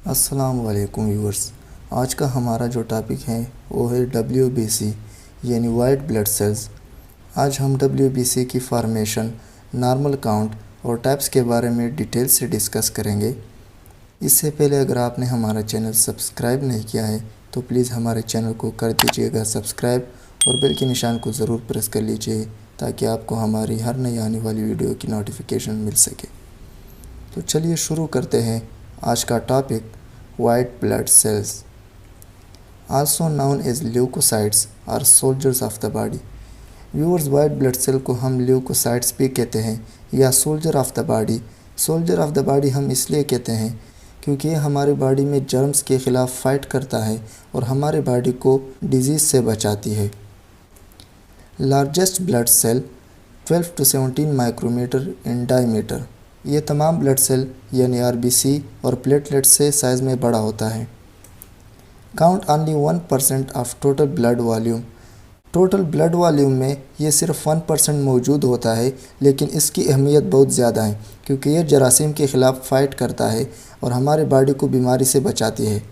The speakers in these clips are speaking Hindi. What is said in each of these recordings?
अस्सलाम वालेकुम व्यूअर्स। आज का हमारा जो टॉपिक है वो है WBC यानी वाइट ब्लड सेल्स। आज हम WBC की फॉर्मेशन, नॉर्मल काउंट और टाइप्स के बारे में डिटेल से डिस्कस करेंगे। इससे पहले अगर आपने हमारा चैनल सब्सक्राइब नहीं किया है तो प्लीज़ हमारे चैनल को कर दीजिएगा सब्सक्राइब और बेल के निशान को ज़रूर प्रेस कर लीजिए ताकि आपको हमारी हर नई आने वाली वीडियो की नोटिफिकेशन मिल सके। तो चलिए शुरू करते हैं आज का topic, white blood cells also known as leukocytes are soldiers of the body. Viewers, white blood cell को हम ल्यूकोसाइट्स भी कहते हैं या soldier of the body. Soldier of the body हम इसलिए कहते हैं क्योंकि ये हमारे बॉडी में जर्म्स के ख़िलाफ़ फाइट करता है और हमारे बॉडी को डिजीज़ से बचाती है। Largest blood cell 12 to 17 micrometer in diameter. ये तमाम ब्लड सेल यानी RBC और प्लेटलेट से साइज़ में बड़ा होता है। Count only 1% of total blood volume. Total blood volume में ये सिर्फ 1% मौजूद होता है, लेकिन इसकी अहमियत बहुत ज़्यादा है क्योंकि ये जरासीम के ख़िलाफ़ फाइट करता है और हमारे बॉडी को बीमारी से बचाती है।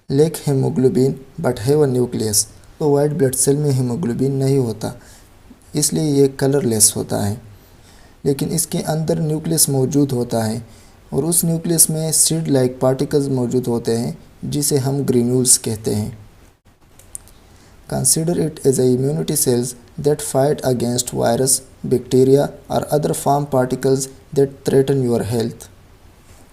Lake haemoglobin but have a nucleus. तो वाइट ब्लड सेल में हीमोग्लोबिन नहीं होता, इसलिए ये कलरलेस होता है, लेकिन इसके अंदर न्यूक्लियस मौजूद होता है और उस न्यूक्लियस में सीड लाइक पार्टिकल्स मौजूद होते हैं जिसे हम ग्रेन्यूल्स कहते हैं। Consider it as a immunity cells that fight against virus, bacteria और other form particles that threaten your health.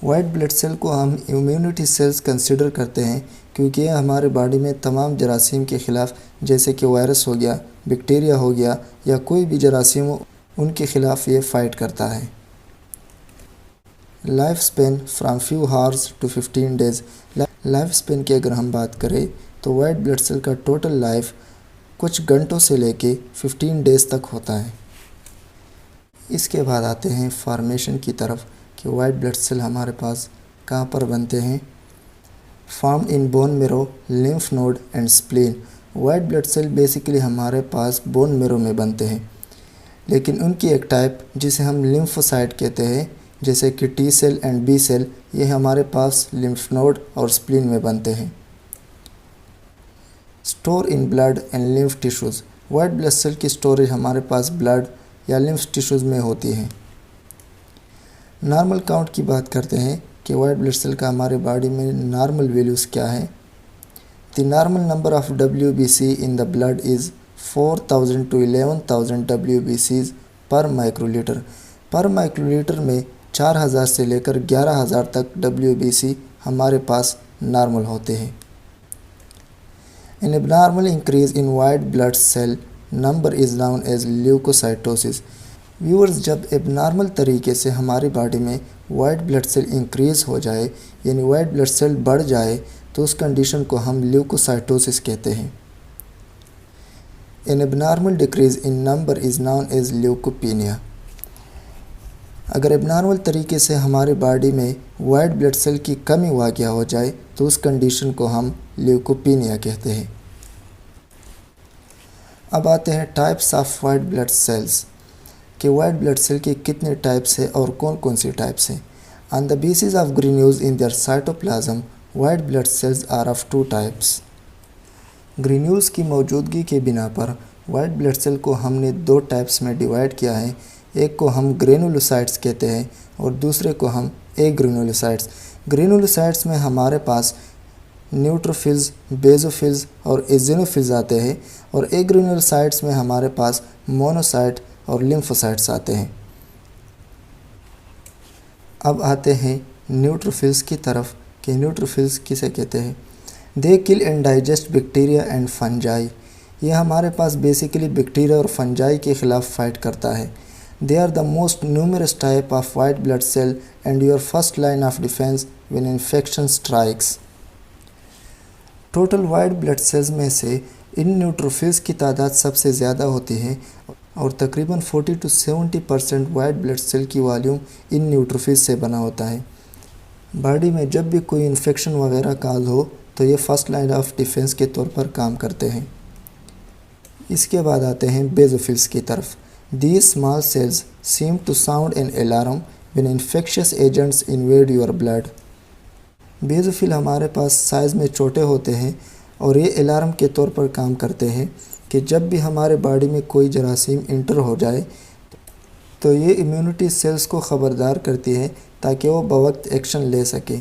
White blood cell को हम इम्यूनिटी सेल्स कंसिडर करते हैं क्योंकि ये हमारे बॉडी में तमाम जरासीम के ख़िलाफ़, जैसे कि वायरस हो गया, बैक्टीरिया हो गया या कोई भी जरासीम हो, उनके ख़िलाफ़ ये फ़ाइट करता है। Life span from few hours to 15 days. Life span की अगर हम बात करें तो वाइट ब्लड सेल का टोटल लाइफ कुछ घंटों से लेके 15 डेज़ तक होता है। इसके बाद आते हैं फॉर्मेशन की तरफ कि वाइट ब्लड सेल हमारे पास कहाँ पर बनते हैं। Form in bone marrow, lymph node and spleen. White blood cell basically हमारे पास बोन मेरो में बनते हैं, लेकिन उनकी एक टाइप जिसे हम लिम्फोसाइट कहते हैं, जैसे कि T cell and B cell, ये हमारे पास लिम्फ नोड और स्प्लीन में बनते हैं। Store in blood and lymph tissues. White blood cell की स्टोरेज हमारे पास ब्लड या लिम्फ टिश्यूज़ में होती है। नॉर्मल काउंट की बात करते हैं कि वाइट ब्लड सेल का हमारे बॉडी में नॉर्मल वैल्यूज़ क्या है। The normal number of WBC in the blood is 4000 to 11,000 WBCs पर माइक्रोलीटर। पर माइक्रोलीटर में 4000 से लेकर 11,000 तक WBC हमारे पास नॉर्मल होते हैं। An abnormal increase in white blood cell number is known as leukocytosis. Viewers, जब एबनॉर्मल तरीके से हमारी बॉडी में वाइट ब्लड सेल इंक्रीज़ हो जाए यानी वाइट ब्लड सेल बढ़ जाए तो उस कंडीशन को हम ल्यूकोसाइटोसिस कहते हैं। An abnormal decrease in number is known as leukopenia। अगर एबनॉर्मल तरीके से हमारे बॉडी में वाइट ब्लड सेल की कमी वाक़या हो जाए तो उस कंडीशन को हम ल्यूकोपीनिया कहते हैं। अब आते हैं types of white blood cells कि वाइट ब्लड सेल के कितने टाइप्स हैं और कौन कौन सी टाइप्स हैं। On the basis of granules in their cytoplasm, white blood cells are of 2 types. Granules की मौजूदगी के बिना पर वाइट ब्लड सेल को हमने 2 टाइप्स में डिवाइड किया है। एक को हम ग्रेनुलोसाइट्स कहते हैं और दूसरे को हम एग्रेनुलोसाइट्स। ग्रेनुलोसाइट्स में हमारे पास न्यूट्रोफिल्स, बेसोफिल्स और एजिनोफिल्स आते हैं और एग्रेनुलोसाइट्स में हमारे पास मोनोसाइट और लिम्फोसाइट्स आते हैं। अब आते हैं न्यूट्रोफिल्स की तरफ कि न्यूट्रोफिल्स किसे कहते हैं। They kill and digest bacteria and fungi. ये हमारे पास बेसिकली बैक्टीरिया और फंजाई के ख़िलाफ़ फाइट करता है। They are the most numerous type of white blood cell and your first line of defence when infection strikes. Total white blood cells में से इन न्यूट्रोफिल्स की तादाद सबसे ज़्यादा होती है और तकरीबन 40 to 70% वाइट ब्लड सेल की वॉल्यूम इन न्यूट्रोफिल्स से बना होता है। बॉडी में जब भी कोई इन्फेक्शन वगैरह काज हो तो ये फर्स्ट लाइन ऑफ डिफेंस के तौर पर काम करते हैं। इसके बाद आते हैं बेसोफिल्स की तरफ। These small cells seem to sound an alarm when infectious agents invade your blood। Basophil हमारे पास साइज़ में छोटे होते हैं और ये अलार्म के तौर पर काम करते हैं कि जब भी हमारे बॉडी में कोई जरासीम इंटर हो जाए तो ये इम्यूनिटी सेल्स को ख़बरदार करती है ताकि वो बवक्त एक्शन ले सके।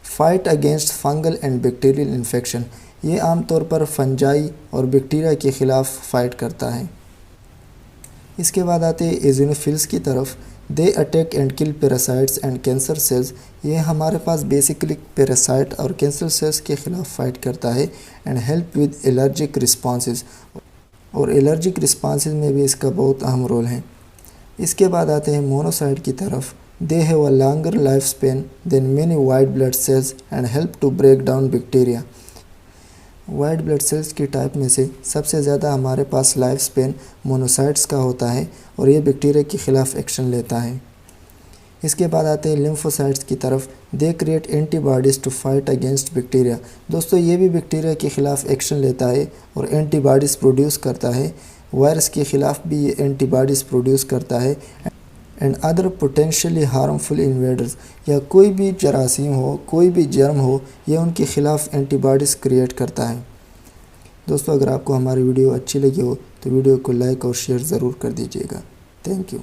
Fight against fungal and bacterial infection, ये आमतौर पर फंजाई और बैक्टीरिया के ख़िलाफ़ फ़ाइट करता है। इसके बाद आते हैं एज़िनोफिल्स की तरफ। They attack and kill parasites and cancer cells, ये हमारे पास बेसिकली पैरासाइट और कैंसर सेल्स के ख़िलाफ़ फ़ाइट करता है and help with allergic responses, और एलर्जिक रिस्पॉन्सेज में भी इसका बहुत अहम रोल है। इसके बाद आते हैं मोनोसाइट की तरफ। They have a longer life span than many white blood cells and help to break down bacteria. White blood cells की टाइप में से सबसे ज़्यादा हमारे पास लाइफ स्पेन मोनोसाइट्स का होता है और ये बैक्टीरिया के ख़िलाफ़ एक्शन लेता है। इसके बाद आते हैं लिम्फोसाइट्स की तरफ। They create antibodies to fight against bacteria. दोस्तों ये भी बैक्टीरिया के ख़िलाफ़ एक्शन लेता है और एंटीबॉडीज़ प्रोड्यूस करता है। वायरस के ख़िलाफ़ भी ये एंटीबॉडीज़ प्रोड्यूस करता है and other potentially harmful invaders, या कोई भी जरासीम हो, कोई भी जर्म हो, ये उनके ख़िलाफ़ एंटीबॉडीज़ क्रिएट करता है। दोस्तों अगर आपको हमारी वीडियो अच्छी लगी हो तो वीडियो को लाइक और शेयर ज़रूर कर दीजिएगा। Thank you.